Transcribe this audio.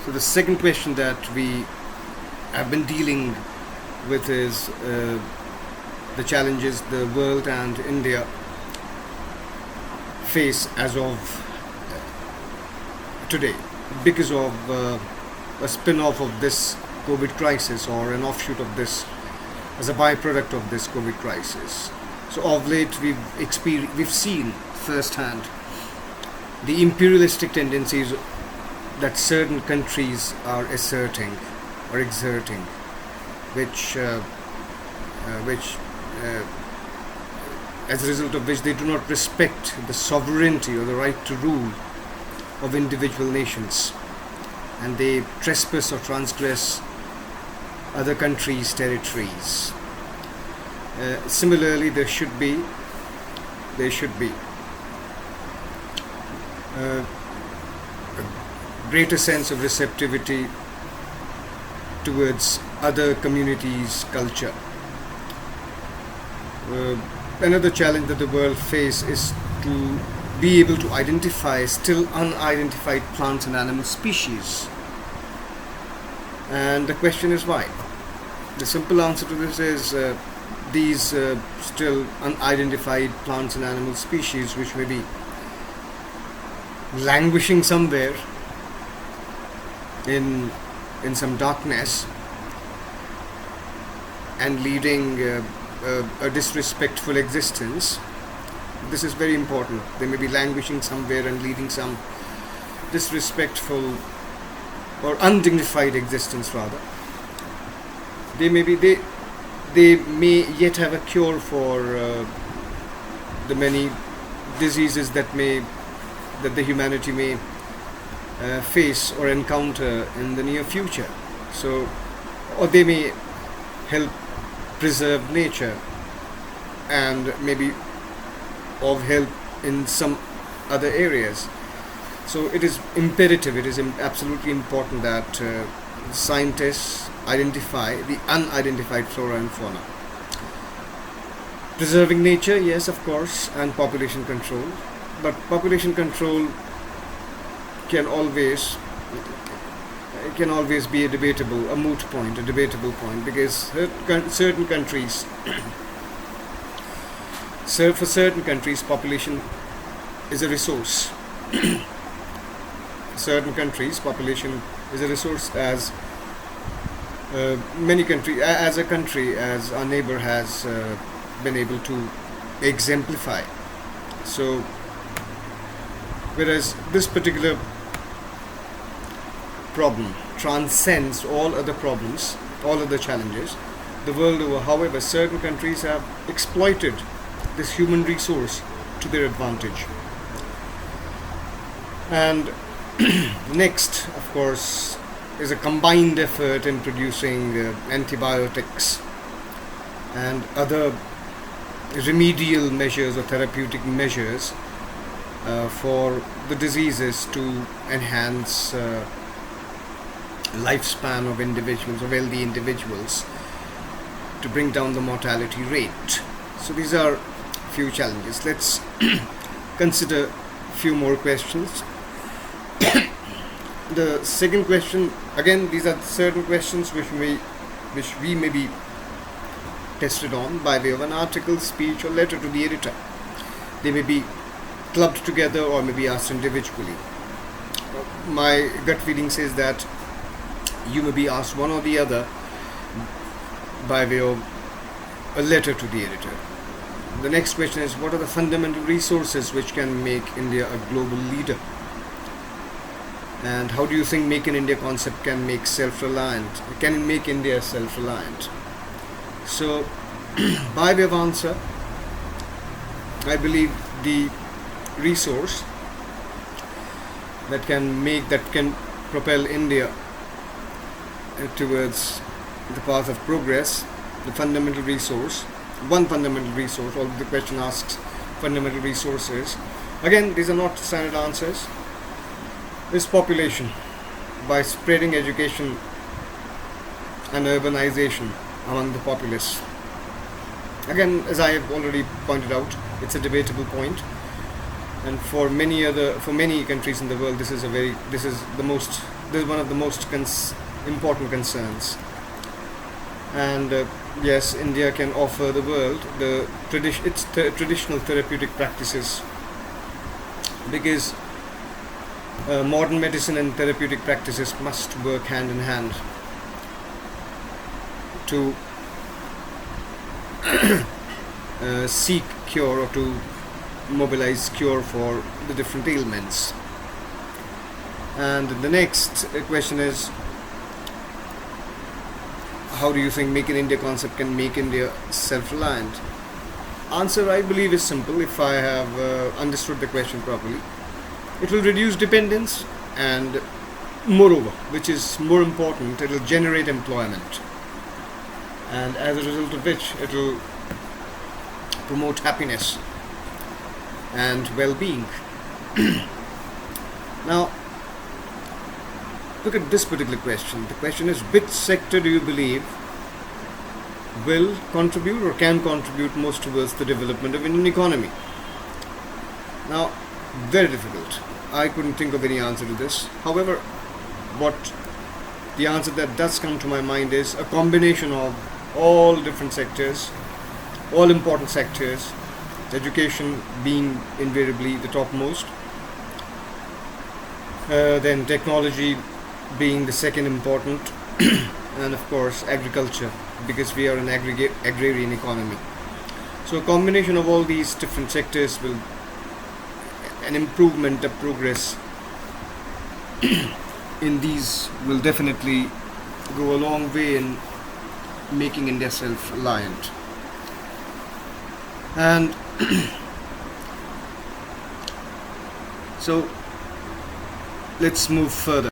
So the second question that we have been dealing with is the challenges the world and India face as of today because of a spin-off of this COVID crisis, or an offshoot of this as a byproduct of this COVID crisis. So of late we've seen firsthand the imperialistic tendencies that certain countries are asserting or exerting, which as a result of which they do not respect the sovereignty or the right to rule of individual nations, and they trespass or transgress other countries' territories. Similarly, there should be a greater sense of receptivity towards other communities' culture. Another challenge that the world faces is to be able to identify still unidentified plants and animal species. And the question is why? The simple answer to this is these still unidentified plants and animal species, which may be languishing somewhere in some darkness and leading a disrespectful existence. This is very important. They may be languishing somewhere and leading some disrespectful or undignified existence rather. They may yet have a cure for the many diseases that the humanity may face or encounter in the near future. So, or they may help preserve nature and maybe of help in some other areas. So it is imperative, it is absolutely important that scientists identify the unidentified flora and fauna. Preserving nature, yes, of course, and population control. But population control can always be a moot point, a debatable point, because certain countries, for certain countries, population is a resource. Certain countries, population is a resource, as many countries, as our neighbor has been able to exemplify. So, whereas this particular problem transcends all other problems, all other challenges, the world over. However, certain countries have exploited this human resource to their advantage. And next, of course, is a combined effort in producing antibiotics and other remedial measures or therapeutic measures for the diseases to enhance lifespan of individuals, of healthy individuals, to bring down the mortality rate. So these are few challenges. Let's consider few more questions. The second question, again, these are certain questions which we may be tested on by way of an article, speech, or letter to the editor. They may be clubbed together or may be asked individually. My gut feeling says that you may be asked one or the other by way of a letter to the editor. The next question is, what are the fundamental resources which can make India a global leader? And how do you think Make in India concept can make India self-reliant? So, by way of answer, I believe the resource that can propel India towards the path of progress, one fundamental resource, although the question asks fundamental resources. Again, these are not standard answers. Is population, by spreading education and urbanization among the populace. Again, as I have already pointed out, it's a debatable point, and for many countries in the world, this is the most This is one of the most important concerns. And yes, India can offer the world its traditional therapeutic practices, because modern medicine and therapeutic practices must work hand in hand to seek cure, or to mobilize cure for the different ailments. And the next question is, how do you think Make in India concept can make India self-reliant? Answer, I believe, is simple. If I have understood the question properly, it will reduce dependence, and moreover, which is more important, it will generate employment, and as a result of which it will promote happiness and well-being. Now, look at this particular question. The question is, which sector do you believe will contribute or can contribute most towards the development of Indian economy? Now, very difficult. I couldn't think of any answer to this. However, what the answer that does come to my mind is a combination of all different sectors, all important sectors, education being invariably the topmost, then technology being the second important, and of course agriculture, because we are an agrarian economy. So a combination of all these different sectors will, an improvement, a progress in these will definitely go a long way in making India self-reliant. And so let's move further.